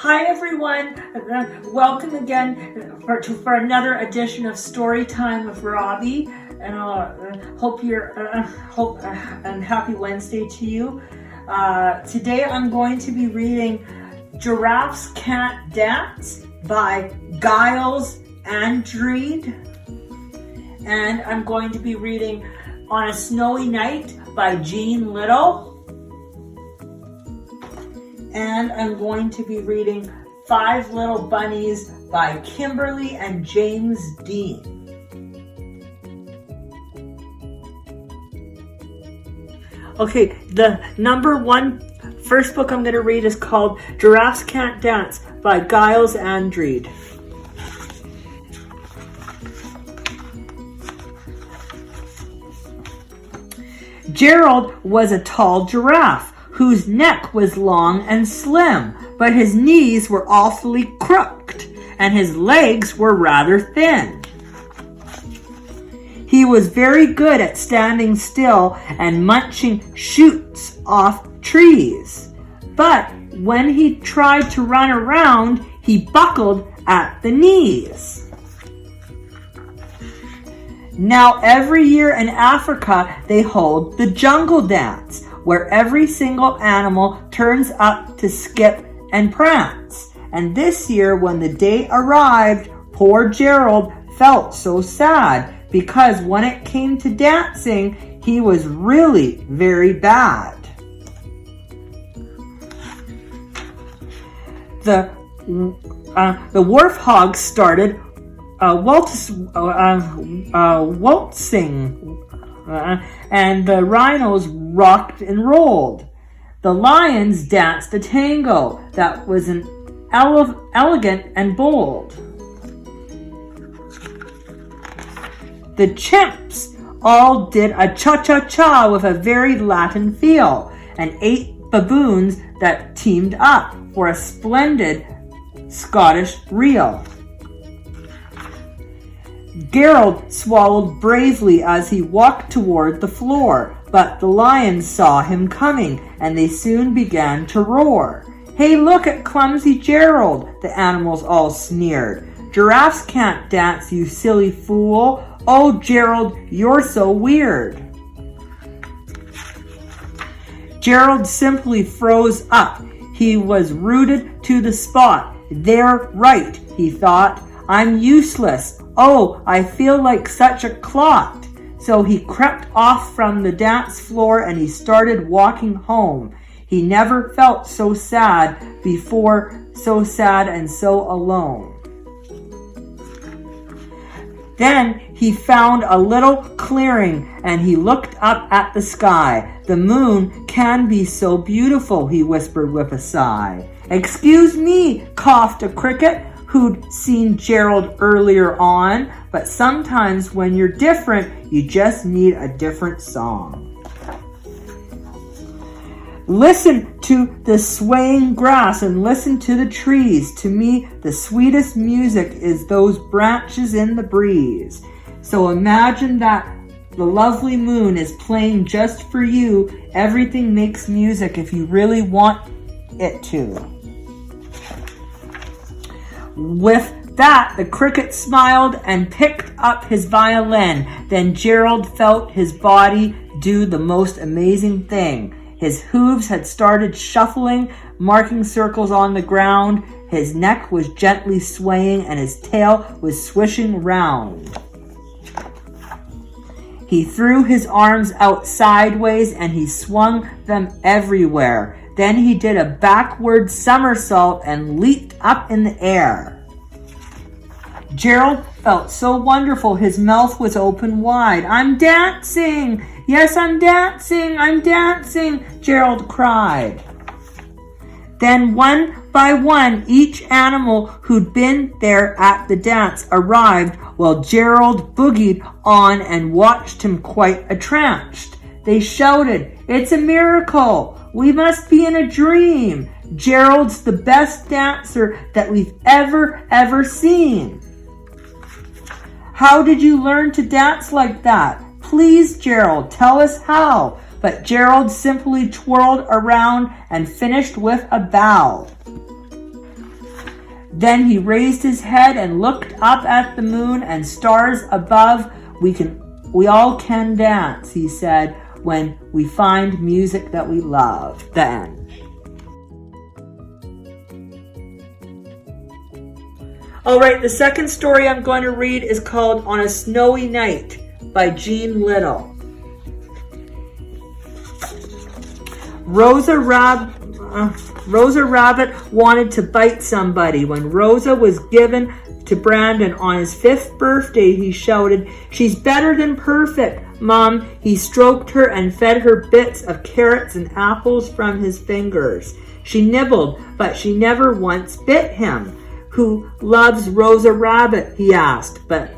Hi everyone, welcome again for another edition of Story Time with Robbie, and hope and happy Wednesday to you. Today I'm going to be reading Giraffes Can't Dance by Giles Andreed, and I'm going to be reading On a Snowy Night by Jean Little. And I'm going to be reading Five Little Bunnies by Kimberly and James Dean. Okay, the first book I'm going to read is called Giraffes Can't Dance by Giles Andreed. Gerald was a tall giraffe whose neck was long and slim, but his knees were awfully crooked, and his legs were rather thin. He was very good at standing still and munching shoots off trees, but when he tried to run around, he buckled at the knees. Now every year in Africa, they hold the jungle dance, where every single animal turns up to skip and prance. And this year, when the day arrived, poor Gerald felt so sad, because when it came to dancing, he was really very bad. The wharf hogs started waltzing, and the rhinos rocked and rolled. The lions danced a tango that was elegant and bold. The chimps all did a cha-cha-cha with a very Latin feel, and 8 baboons that teamed up for a splendid Scottish reel. Gerald swallowed bravely as he walked toward the floor, but the lions saw him coming, and they soon began to roar. "Hey, look at clumsy Gerald," the animals all sneered. "Giraffes can't dance, you silly fool. Oh, Gerald, you're so weird." Gerald simply froze up. He was rooted to the spot. "They're right," he thought. "I'm useless. Oh, I feel like such a clot." So he crept off from the dance floor and he started walking home. He never felt so sad before, so sad and so alone. Then he found a little clearing and he looked up at the sky. "The moon can be so beautiful," he whispered with a sigh. "Excuse me," coughed a cricket who'd seen Gerald earlier on, but sometimes when you're different, you just need a different song. Listen to the swaying grass and listen to the trees. To me, the sweetest music is those branches in the breeze. So imagine that the lovely moon is playing just for you. Everything makes music if you really want it to. With that, the cricket smiled and picked up his violin. Then Gerald felt his body do the most amazing thing. His hooves had started shuffling, marking circles on the ground. His neck was gently swaying and his tail was swishing round. He threw his arms out sideways and he swung them everywhere. Then he did a backward somersault and leaped up in the air. Gerald felt so wonderful, his mouth was open wide. "I'm dancing! Yes, I'm dancing, Gerald cried. Then one by one, each animal who'd been there at the dance arrived while Gerald boogied on and watched him quite entranced. They shouted, "It's a miracle! We must be in a dream! Gerald's the best dancer that we've ever seen." "How did you learn to dance like that? Please, Gerald, tell us how." But Gerald simply twirled around and finished with a bow. Then he raised his head and looked up at the moon and stars above. We all can dance, he said, when we find music that we love. The end. All right, the second story I'm going to read is called On a Snowy Night by Jean Little. Rosa Rabbit wanted to bite somebody. When Rosa was given to Brandon on his 5th birthday, he shouted, "She's better than perfect, Mom." He stroked her and fed her bits of carrots and apples from his fingers. She nibbled, but she never once bit him. "Who loves Rosa Rabbit?" he asked, but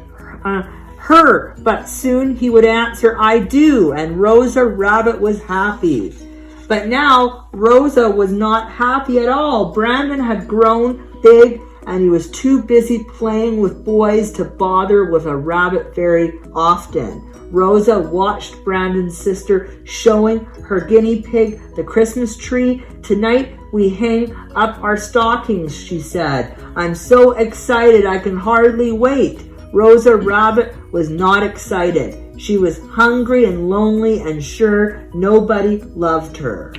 soon he would answer, "I do," and Rosa Rabbit was happy. But now Rosa was not happy at all. Brandon had grown big and he was too busy playing with boys to bother with a rabbit very often. Rosa watched Brandon's sister showing her guinea pig the Christmas tree. "Tonight we hang up our stockings," she said. "I'm so excited I can hardly wait." Rosa Rabbit was not excited. She was hungry and lonely and sure nobody loved her.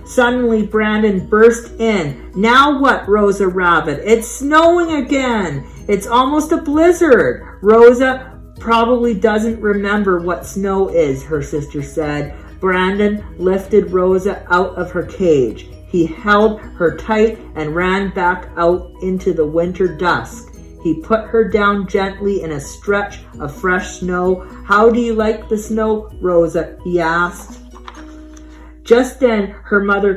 Suddenly Brandon burst in. "Now what, Rosa Rabbit? It's snowing again. It's almost a blizzard." "Rosa probably doesn't remember what snow is," her sister said. Brandon lifted Rosa out of her cage. He held her tight and ran back out into the winter dusk. He put her down gently in a stretch of fresh snow. "How do you like the snow, Rosa?" he asked. Just then his mother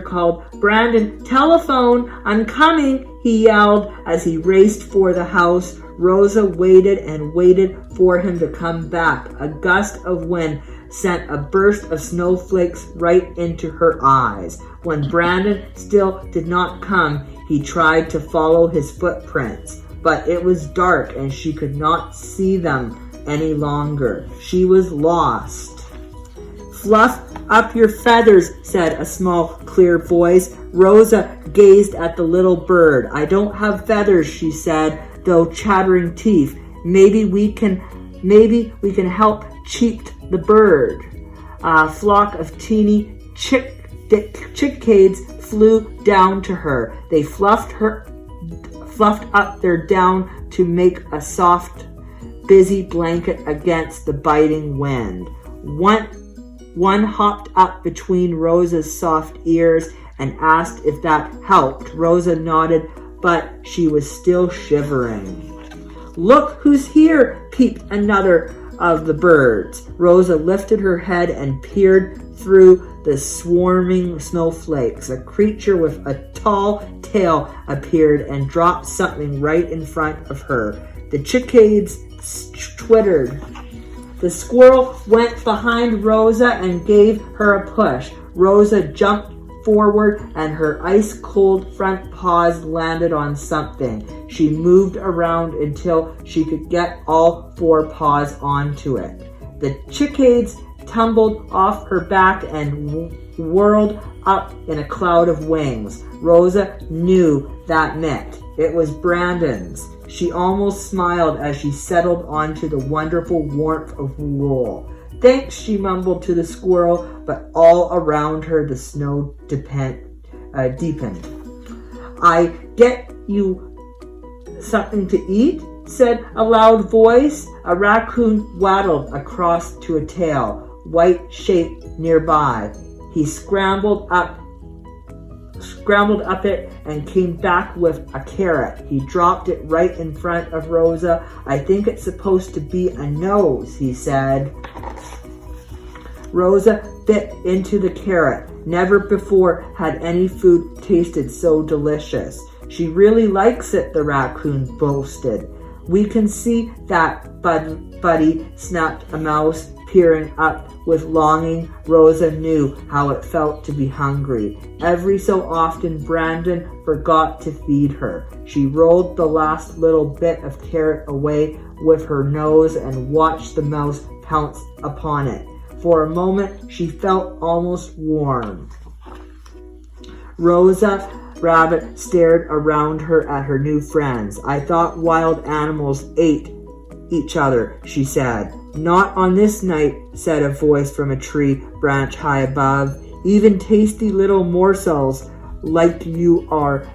called, "Brandon, telephone, I'm coming," he yelled as he raced for the house. Rosa waited and waited for him to come back. A gust of wind sent a burst of snowflakes right into her eyes. When Brandon still did not come, he tried to follow his footprints, but it was dark and she could not see them any longer. She was lost. "Fluff up your feathers," said a small, clear voice. Rosa gazed at the little bird. "I don't have feathers," she said, though chattering teeth. Maybe we can help cheat the bird." A flock of teeny chickades flew down to her. They fluffed up their down to make a soft, busy blanket against the biting wind. One hopped up between Rosa's soft ears and asked if that helped. Rosa nodded, but she was still shivering. "Look who's here," peeped another of the birds. Rosa lifted her head and peered through the swarming snowflakes. A creature with a tall tail appeared and dropped something right in front of her. The chickades twittered. The squirrel went behind Rosa and gave her a push. Rosa jumped forward and her ice-cold front paws landed on something. She moved around until she could get all 4 paws onto it. The chickades tumbled off her back and whirled up in a cloud of wings. Rosa knew that meant it was Brandon's. She almost smiled as she settled onto the wonderful warmth of wool. "Thanks," she mumbled to the squirrel, but all around her the snow deepened. "I get you something to eat?" said a loud voice. A raccoon waddled across to a tail, white shape nearby. He scrambled up it and came back with a carrot. He dropped it right in front of Rosa. "I think it's supposed to be a nose," he said. Rosa bit into the carrot. Never before had any food tasted so delicious. "She really likes it," the raccoon boasted. "We can see that, buddy," snapped a mouse, peering up with longing. Rosa knew how it felt to be hungry. Every so often, Brandon forgot to feed her. She rolled the last little bit of carrot away with her nose and watched the mouse pounce upon it. For a moment, she felt almost warm. Rosa Rabbit stared around her at her new friends. I thought wild animals ate each other, she said. Not on this night, said a voice from a tree branch high above. Even tasty little morsels like you are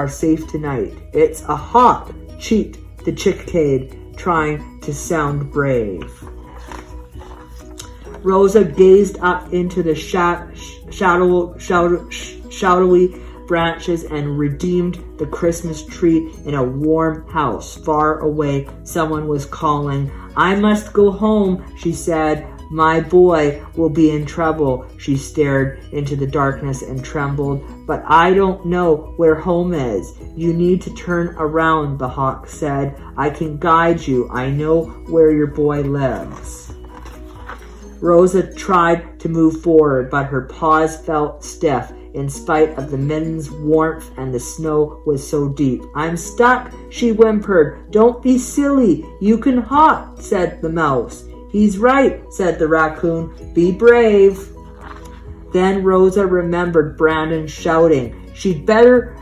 safe tonight. It's a hawk, cheeped the chickade, trying to sound brave. Rosa gazed up into the shadowy branches and redeemed the Christmas tree in a warm house. Far away, someone was calling. I must go home, she said. My boy will be in trouble. She stared into the darkness and trembled. But I don't know where home is. You need to turn around, the hawk said. I can guide you. I know where your boy lives. Rosa tried to move forward, but her paws felt stiff in spite of the midden's warmth and the snow was so deep. I'm stuck, she whimpered. Don't be silly. You can hop, said the mouse. He's right, said the raccoon. Be brave. Then Rosa remembered Brandon shouting, She'd better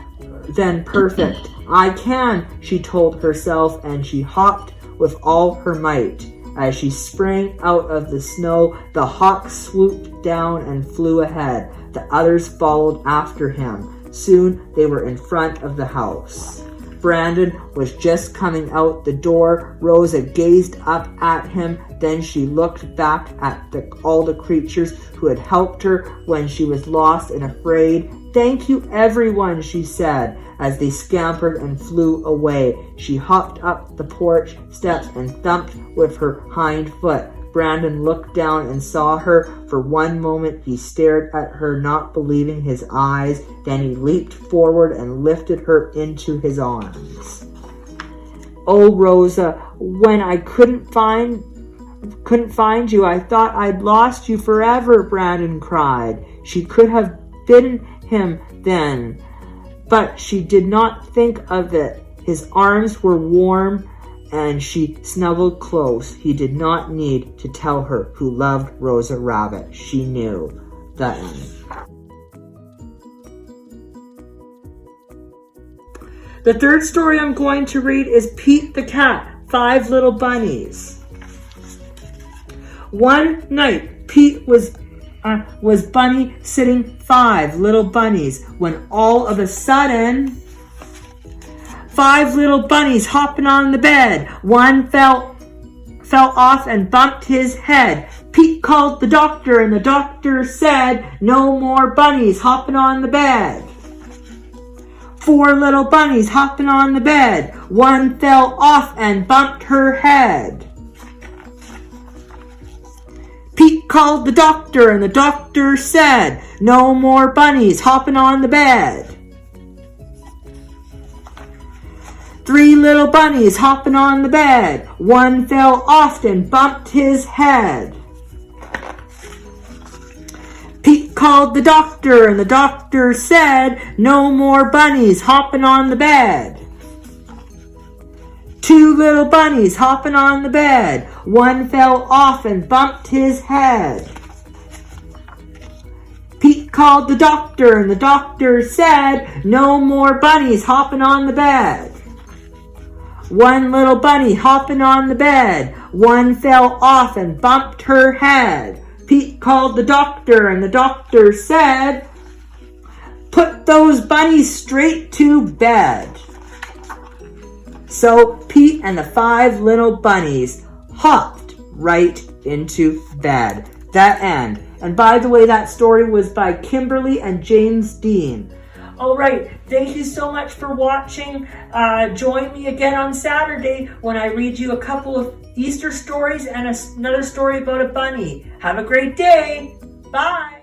than perfect. I can, she told herself, and she hopped with all her might. As she sprang out of the snow, the hawk swooped down and flew ahead. The others followed after him. Soon they were in front of the house. Brandon was just coming out the door. Rosa gazed up at him. Then she looked back at all the creatures who had helped her when she was lost and afraid. Thank you, everyone, she said, as they scampered and flew away. She hopped up the porch steps and thumped with her hind foot. Brandon looked down and saw her. For one moment he stared at her, not believing his eyes. Then he leaped forward and lifted her into his arms. Oh, Rosa, when I couldn't find you, I thought I'd lost you forever, Brandon cried. She could have bitten him then, but she did not think of it. His arms were warm and she snuggled close. He did not need to tell her who loved Rosa Rabbit. She knew. The end. The third story I'm going to read is Pete the Cat, 5 Little Bunnies. One night, Pete was bunny sitting 5 little bunnies when all of a sudden 5 little bunnies hopping on the bed. One fell off and bumped his head. Pete called the doctor and the doctor said, no more bunnies hopping on the bed. 4 little bunnies hopping on the bed. One fell off and bumped her head. Pete called the doctor and the doctor said, no more bunnies hopping on the bed. 3 little bunnies hopping on the bed. One fell off and bumped his head. Pete called the doctor and the doctor said, no more bunnies hopping on the bed. 2 little bunnies hopping on the bed. One fell off and bumped his head. Pete called the doctor and the doctor said, no more bunnies hopping on the bed. 1 little bunny hopping on the bed. One fell off and bumped her head. Pete called the doctor and the doctor said, put those bunnies straight to bed. So Pete and the 5 little bunnies hopped right into bed. That end. And by the way, that story was by Kimberly and James Dean. All right, thank you so much for watching. Join me again on Saturday when I read you a couple of Easter stories and another story about a bunny. Have a great day. Bye.